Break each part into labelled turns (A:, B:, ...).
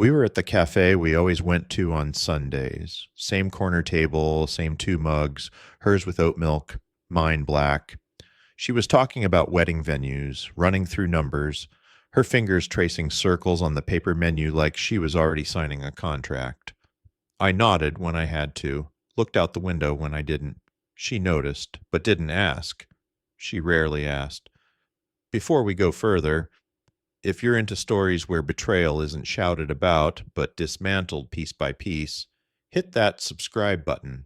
A: We were at the cafe we always went to on Sundays. Same corner table, same two mugs, hers with oat milk, mine black. She was talking about wedding venues, running through numbers, her fingers tracing circles on the paper menu like she was already signing a contract. I nodded when I had to, looked out the window when I didn't. She noticed, but didn't ask. She rarely asked. Before we go further, if you're into stories where betrayal isn't shouted about, but dismantled piece by piece, hit that subscribe button.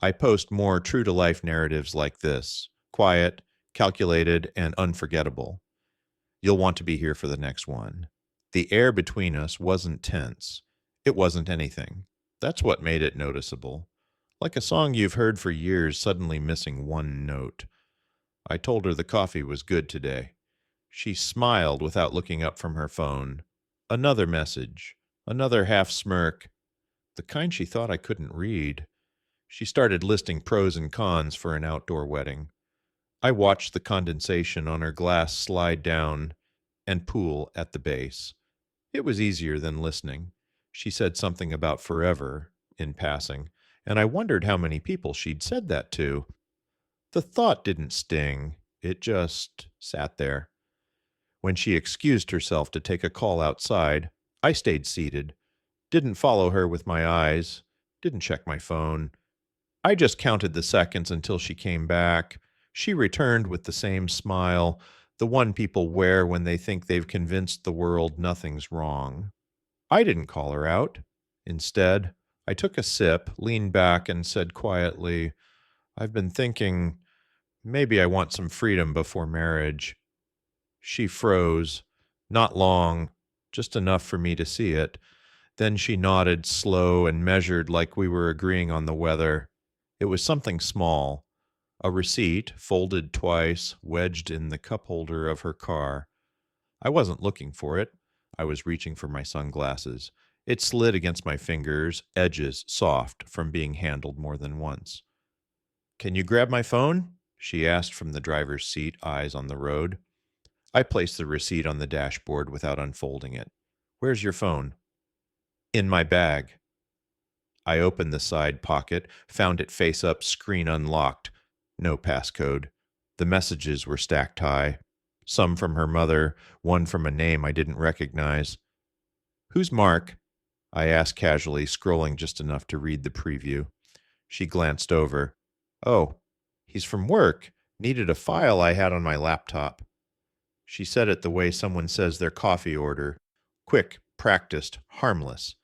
A: I post more true to life narratives like this, quiet, calculated, and unforgettable. You'll want to be here for the next one. The air between us wasn't tense. It wasn't anything. That's what made it noticeable. Like a song you've heard for years suddenly missing one note. I told her the coffee was good today. She smiled without looking up from her phone. Another message. Another half smirk. The kind she thought I couldn't read. She started listing pros and cons for an outdoor wedding. I watched the condensation on her glass slide down and pool at the base. It was easier than listening. She said something about forever in passing, and I wondered how many people she'd said that to. The thought didn't sting. It just sat there. When she excused herself to take a call outside, I stayed seated, didn't follow her with my eyes, didn't check my phone. I just counted the seconds until she came back. She returned with the same smile, the one people wear when they think they've convinced the world nothing's wrong. I didn't call her out. Instead, I took a sip, leaned back, and said quietly, I've been thinking maybe I want some freedom before marriage. She froze, not long, just enough for me to see it. Then she nodded, slow and measured, like we were agreeing on the weather. It was something small, a receipt, folded twice, wedged in the cup holder of her car. I wasn't looking for it. I was reaching for my sunglasses. It slid against my fingers, edges soft from being handled more than once. Can you grab my phone? She asked from the driver's seat, eyes on the road. I placed the receipt on the dashboard without unfolding it. Where's your phone? In my bag. I opened the side pocket, found it face up, screen unlocked. No passcode. The messages were stacked high. Some from her mother, one from a name I didn't recognize. Who's Mark? I asked casually, scrolling just enough to read the preview. She glanced over. Oh, he's from work. Needed a file I had on my laptop. She said it the way someone says their coffee order. Quick, practiced, harmless.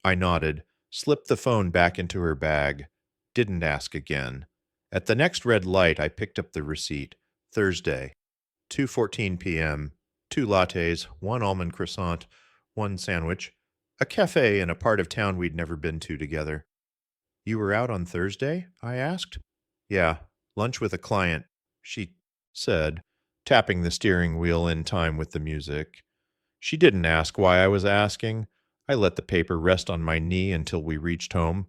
A: I nodded, slipped the phone back into her bag. Didn't ask again. At the next red light, I picked up the receipt. Thursday, 2:14 p.m., 2 lattes, 1 almond croissant, 1 sandwich, a cafe in a part of town we'd never been to together. You were out on Thursday? I asked. Yeah, lunch with a client, she said, tapping the steering wheel in time with the music. She didn't ask why I was asking. I let the paper rest on my knee until we reached home,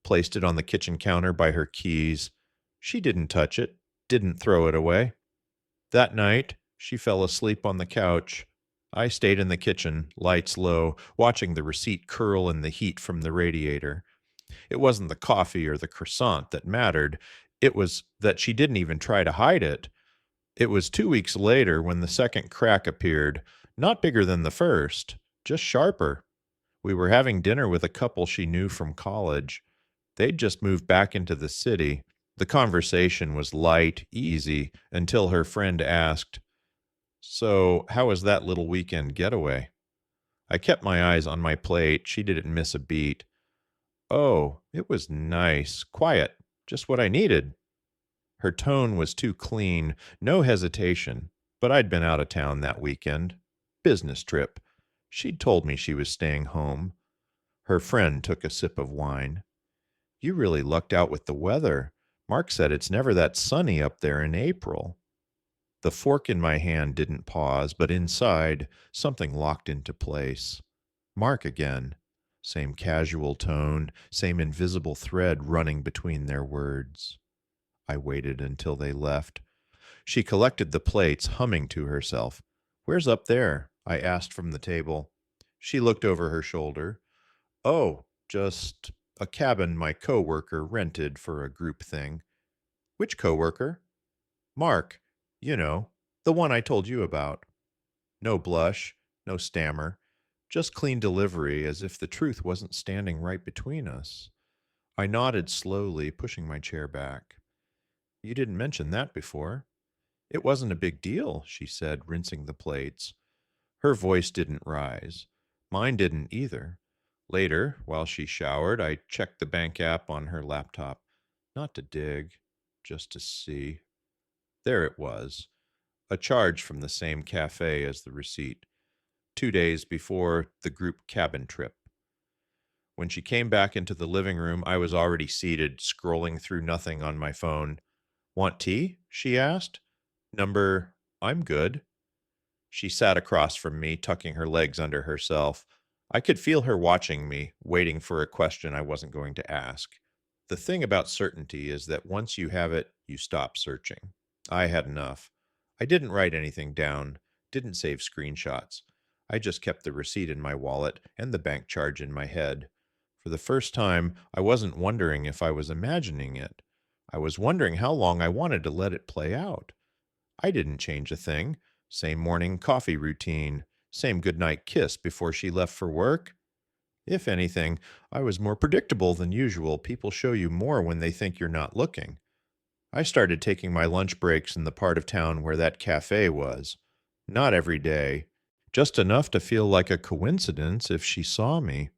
A: placed it on the kitchen counter by her keys. She didn't touch it, didn't throw it away. That night, she fell asleep on the couch. I stayed in the kitchen, lights low, watching the receipt curl in the heat from the radiator. It wasn't the coffee or the croissant that mattered. It was that she didn't even try to hide it. It was 2 weeks later when the second crack appeared, not bigger than the first, just sharper. We were having dinner with a couple she knew from college. They'd just moved back into the city. The conversation was light, easy, until her friend asked, So, how was that little weekend getaway? I kept my eyes on my plate. She didn't miss a beat. Oh, it was nice, quiet, just what I needed. Her tone was too clean, no hesitation, but I'd been out of town that weekend. Business trip. She'd told me she was staying home. Her friend took a sip of wine. You really lucked out with the weather. Mark said it's never that sunny up there in April. The fork in my hand didn't pause, but inside, something locked into place. Mark again. Same casual tone, same invisible thread running between their words. I waited until they left. She collected the plates, humming to herself. Where's up there? I asked from the table. She looked over her shoulder. Oh, just a cabin my coworker rented for a group thing. Which coworker? Mark. You know, the one I told you about. No blush, no stammer, just clean delivery as if the truth wasn't standing right between us. I nodded slowly, pushing my chair back. You didn't mention that before. It wasn't a big deal, she said, rinsing the plates. Her voice didn't rise. Mine didn't either. Later, while she showered, I checked the bank app on her laptop. Not to dig, just to see. There it was, a charge from the same cafe as the receipt, 2 days before the group cabin trip. When she came back into the living room, I was already seated, scrolling through nothing on my phone. Want tea? She asked. Number, I'm good. She sat across from me, tucking her legs under herself. I could feel her watching me, waiting for a question I wasn't going to ask. The thing about certainty is that once you have it, you stop searching. I had enough. I didn't write anything down, didn't save screenshots. I just kept the receipt in my wallet and the bank charge in my head. For the first time, I wasn't wondering if I was imagining it. I was wondering how long I wanted to let it play out. I didn't change a thing. Same morning coffee routine, same goodnight kiss before she left for work. If anything, I was more predictable than usual. People show you more when they think you're not looking. I started taking my lunch breaks in the part of town where that cafe was. Not every day, just enough to feel like a coincidence if she saw me.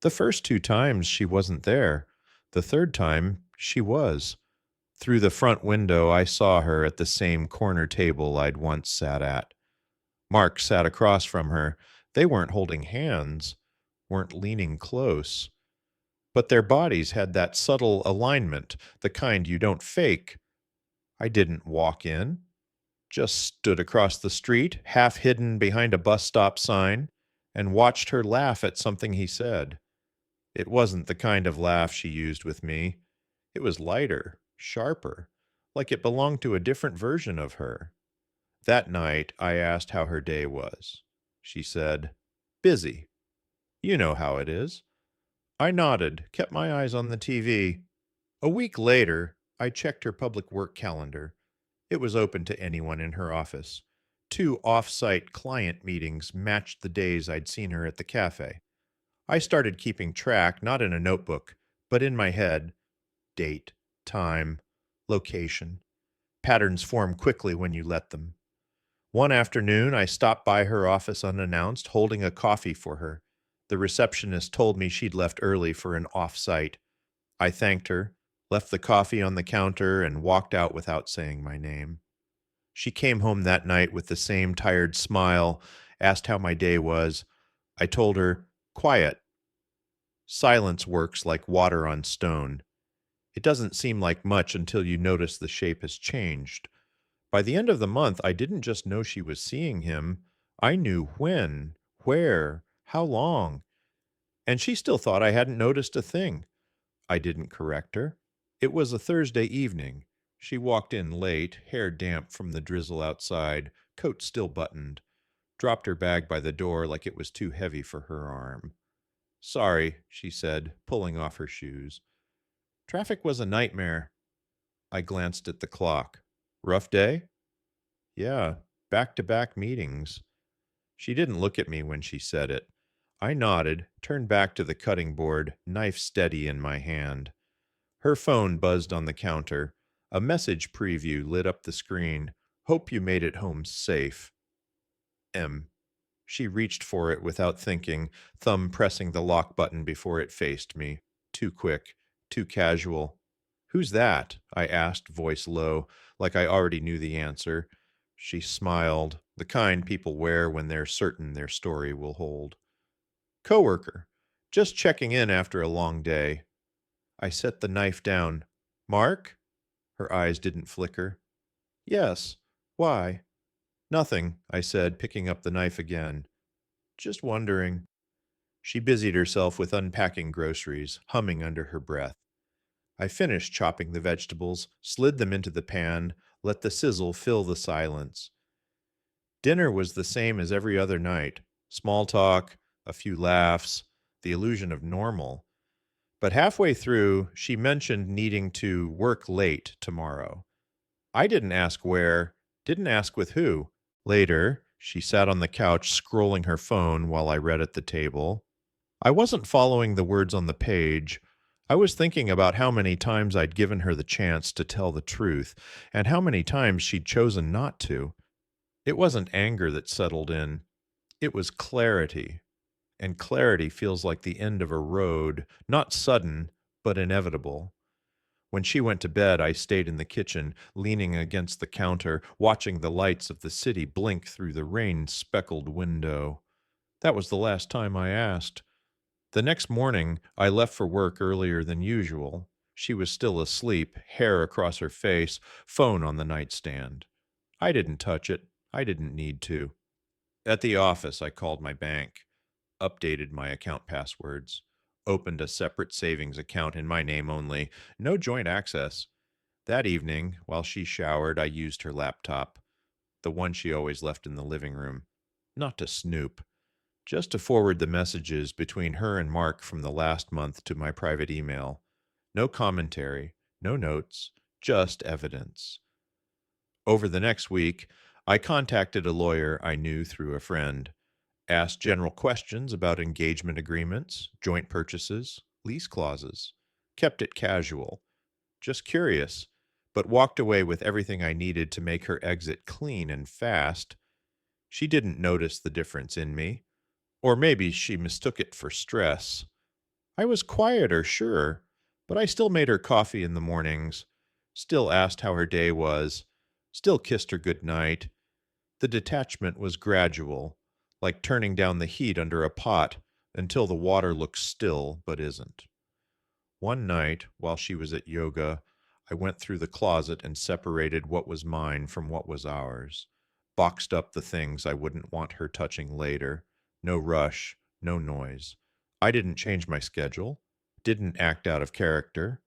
A: The first 2 times she wasn't there. The third time she was. Through the front window, I saw her at the same corner table I'd once sat at. Mark sat across from her. They weren't holding hands, weren't leaning close, but their bodies had that subtle alignment, the kind you don't fake. I didn't walk in, just stood across the street, half hidden behind a bus stop sign, and watched her laugh at something he said. It wasn't the kind of laugh she used with me. It was lighter, sharper, like it belonged to a different version of her. That night, I asked how her day was. She said, busy. You know how it is. I nodded, kept my eyes on the TV. A week later, I checked her public work calendar. It was open to anyone in her office. 2 off-site client meetings matched the days I'd seen her at the cafe. I started keeping track, not in a notebook, but in my head. Date, time, location. Patterns form quickly when you let them. One afternoon, I stopped by her office unannounced, holding a coffee for her. The receptionist told me she'd left early for an off-site. I thanked her, left the coffee on the counter, and walked out without saying my name. She came home that night with the same tired smile, asked how my day was. I told her, quiet. Silence works like water on stone. It doesn't seem like much until you notice the shape has changed. By the end of the month, I didn't just know she was seeing him. I knew when, where, how long. And she still thought I hadn't noticed a thing. I didn't correct her. It was a Thursday evening. She walked in late, hair damp from the drizzle outside, coat still buttoned, dropped her bag by the door like it was too heavy for her arm. Sorry, she said, pulling off her shoes. Traffic was a nightmare. I glanced at the clock. Rough day? Yeah, back-to-back meetings. She didn't look at me when she said it. I nodded, turned back to the cutting board, knife steady in my hand. Her phone buzzed on the counter. A message preview lit up the screen. Hope you made it home safe. M. She reached for it without thinking, thumb pressing the lock button before it faced me. Too quick, too casual. Who's that? I asked, voice low, like I already knew the answer. She smiled, the kind people wear when they're certain their story will hold. Coworker. Just checking in after a long day. I set the knife down. Mark? Her eyes didn't flicker. Yes. Why? Nothing, I said, picking up the knife again. Just wondering. She busied herself with unpacking groceries, humming under her breath. I finished chopping the vegetables, slid them into the pan, let the sizzle fill the silence. Dinner was the same as every other night. Small talk, a few laughs, the illusion of normal. But halfway through, she mentioned needing to work late tomorrow. I didn't ask where, didn't ask with who. Later, she sat on the couch scrolling her phone while I read at the table. I wasn't following the words on the page. I was thinking about how many times I'd given her the chance to tell the truth, and how many times she'd chosen not to. It wasn't anger that settled in, it was clarity. And clarity feels like the end of a road, not sudden, but inevitable. When she went to bed, I stayed in the kitchen, leaning against the counter, watching the lights of the city blink through the rain-speckled window. That was the last time I asked. The next morning, I left for work earlier than usual. She was still asleep, hair across her face, phone on the nightstand. I didn't touch it. I didn't need to. At the office, I called my bank, updated my account passwords, opened a separate savings account in my name only, no joint access. That evening, while she showered, I used her laptop, the one she always left in the living room, not to snoop, just to forward the messages between her and Mark from the last month to my private email. No commentary, no notes, just evidence. Over the next week, I contacted a lawyer I knew through a friend, asked general questions about engagement agreements, joint purchases, lease clauses, kept it casual, just curious, but walked away with everything I needed to make her exit clean and fast. She didn't notice the difference in me, or maybe she mistook it for stress. I was quieter, sure, but I still made her coffee in the mornings, still asked how her day was, still kissed her good night. The detachment was gradual, like turning down the heat under a pot until the water looks still but isn't. One night, while she was at yoga, I went through the closet and separated what was mine from what was ours, boxed up the things I wouldn't want her touching later. No rush, no noise. I didn't change my schedule, didn't act out of character.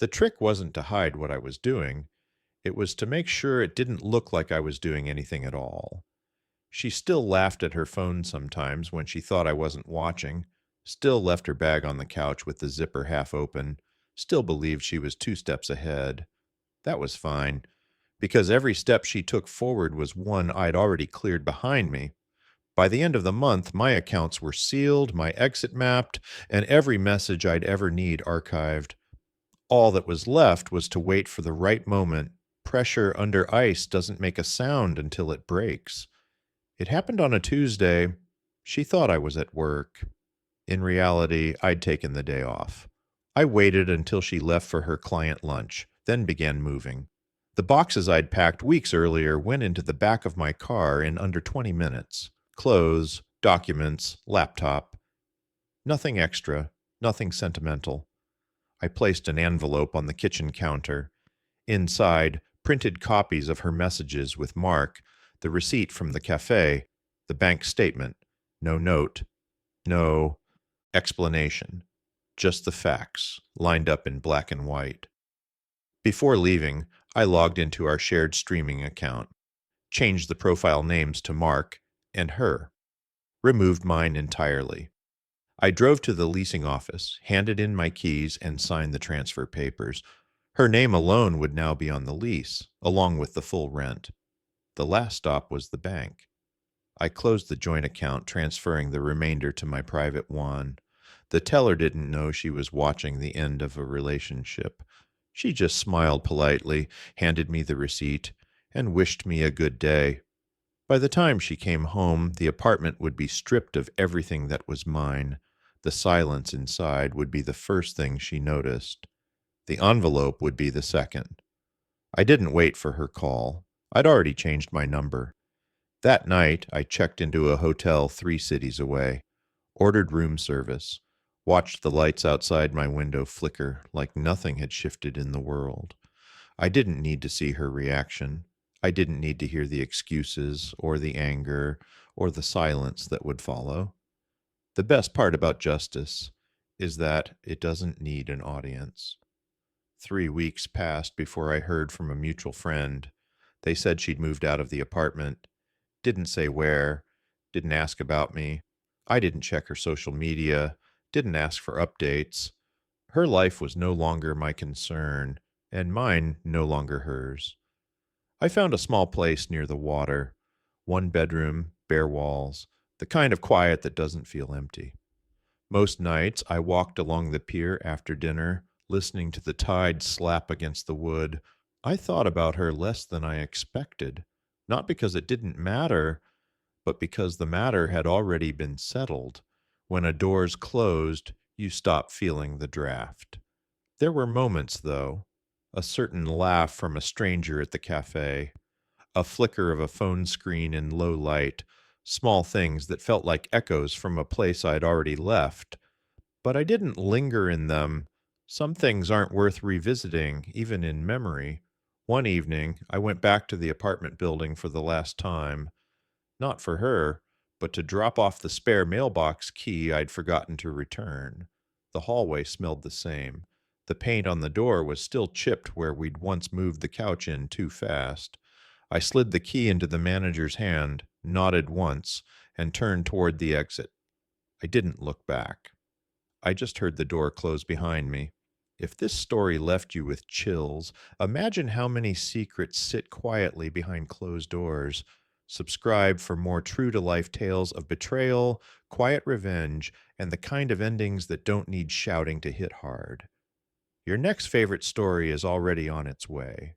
A: The trick wasn't to hide what I was doing, it was to make sure it didn't look like I was doing anything at all. She still laughed at her phone sometimes when she thought I wasn't watching, still left her bag on the couch with the zipper half open, still believed she was 2 steps ahead. That was fine, because every step she took forward was one I'd already cleared behind me. By the end of the month, my accounts were sealed, my exit mapped, and every message I'd ever need archived. All that was left was to wait for the right moment. Pressure under ice doesn't make a sound until it breaks. It happened on a Tuesday. She thought I was at work. In reality, I'd taken the day off. I waited until she left for her client lunch, then began moving. The boxes I'd packed weeks earlier went into the back of my car in under 20 minutes. Clothes, documents, laptop. Nothing extra, nothing sentimental. I placed an envelope on the kitchen counter. Inside, printed copies of her messages with Mark, the receipt from the cafe, the bank statement. No note, no explanation, just the facts, lined up in black and white. Before leaving, I logged into our shared streaming account, changed the profile names to Mark and her, removed mine entirely. I drove to the leasing office, handed in my keys, and signed the transfer papers. Her name alone would now be on the lease, along with the full rent. The last stop was the bank. I closed the joint account, transferring the remainder to my private one. The teller didn't know she was watching the end of a relationship. She just smiled politely, handed me the receipt, and wished me a good day. By the time she came home, the apartment would be stripped of everything that was mine. The silence inside would be the first thing she noticed. The envelope would be the second. I didn't wait for her call. I'd already changed my number. That night, I checked into a hotel 3 cities away, ordered room service, watched the lights outside my window flicker like nothing had shifted in the world. I didn't need to see her reaction. I didn't need to hear the excuses or the anger or the silence that would follow. The best part about justice is that it doesn't need an audience. 3 weeks passed before I heard from a mutual friend. They said she'd moved out of the apartment, didn't say where, didn't ask about me. I didn't check her social media, didn't ask for updates. Her life was no longer my concern, and mine no longer hers. I found a small place near the water, one bedroom, bare walls, the kind of quiet that doesn't feel empty. Most nights I walked along the pier after dinner, listening to the tide slap against the wood. I thought about her less than I expected, not because it didn't matter, but because the matter had already been settled. When a door's closed, you stop feeling the draft. There were moments, though, a certain laugh from a stranger at the cafe, a flicker of a phone screen in low light, small things that felt like echoes from a place I'd already left. But I didn't linger in them. Some things aren't worth revisiting, even in memory. One evening, I went back to the apartment building for the last time, not for her, but to drop off the spare mailbox key I'd forgotten to return. The hallway smelled the same. The paint on the door was still chipped where we'd once moved the couch in too fast. I slid the key into the manager's hand, nodded once, and turned toward the exit. I didn't look back. I just heard the door close behind me. If this story left you with chills, imagine how many secrets sit quietly behind closed doors. Subscribe for more true to life tales of betrayal, quiet revenge, and the kind of endings that don't need shouting to hit hard. Your next favorite story is already on its way.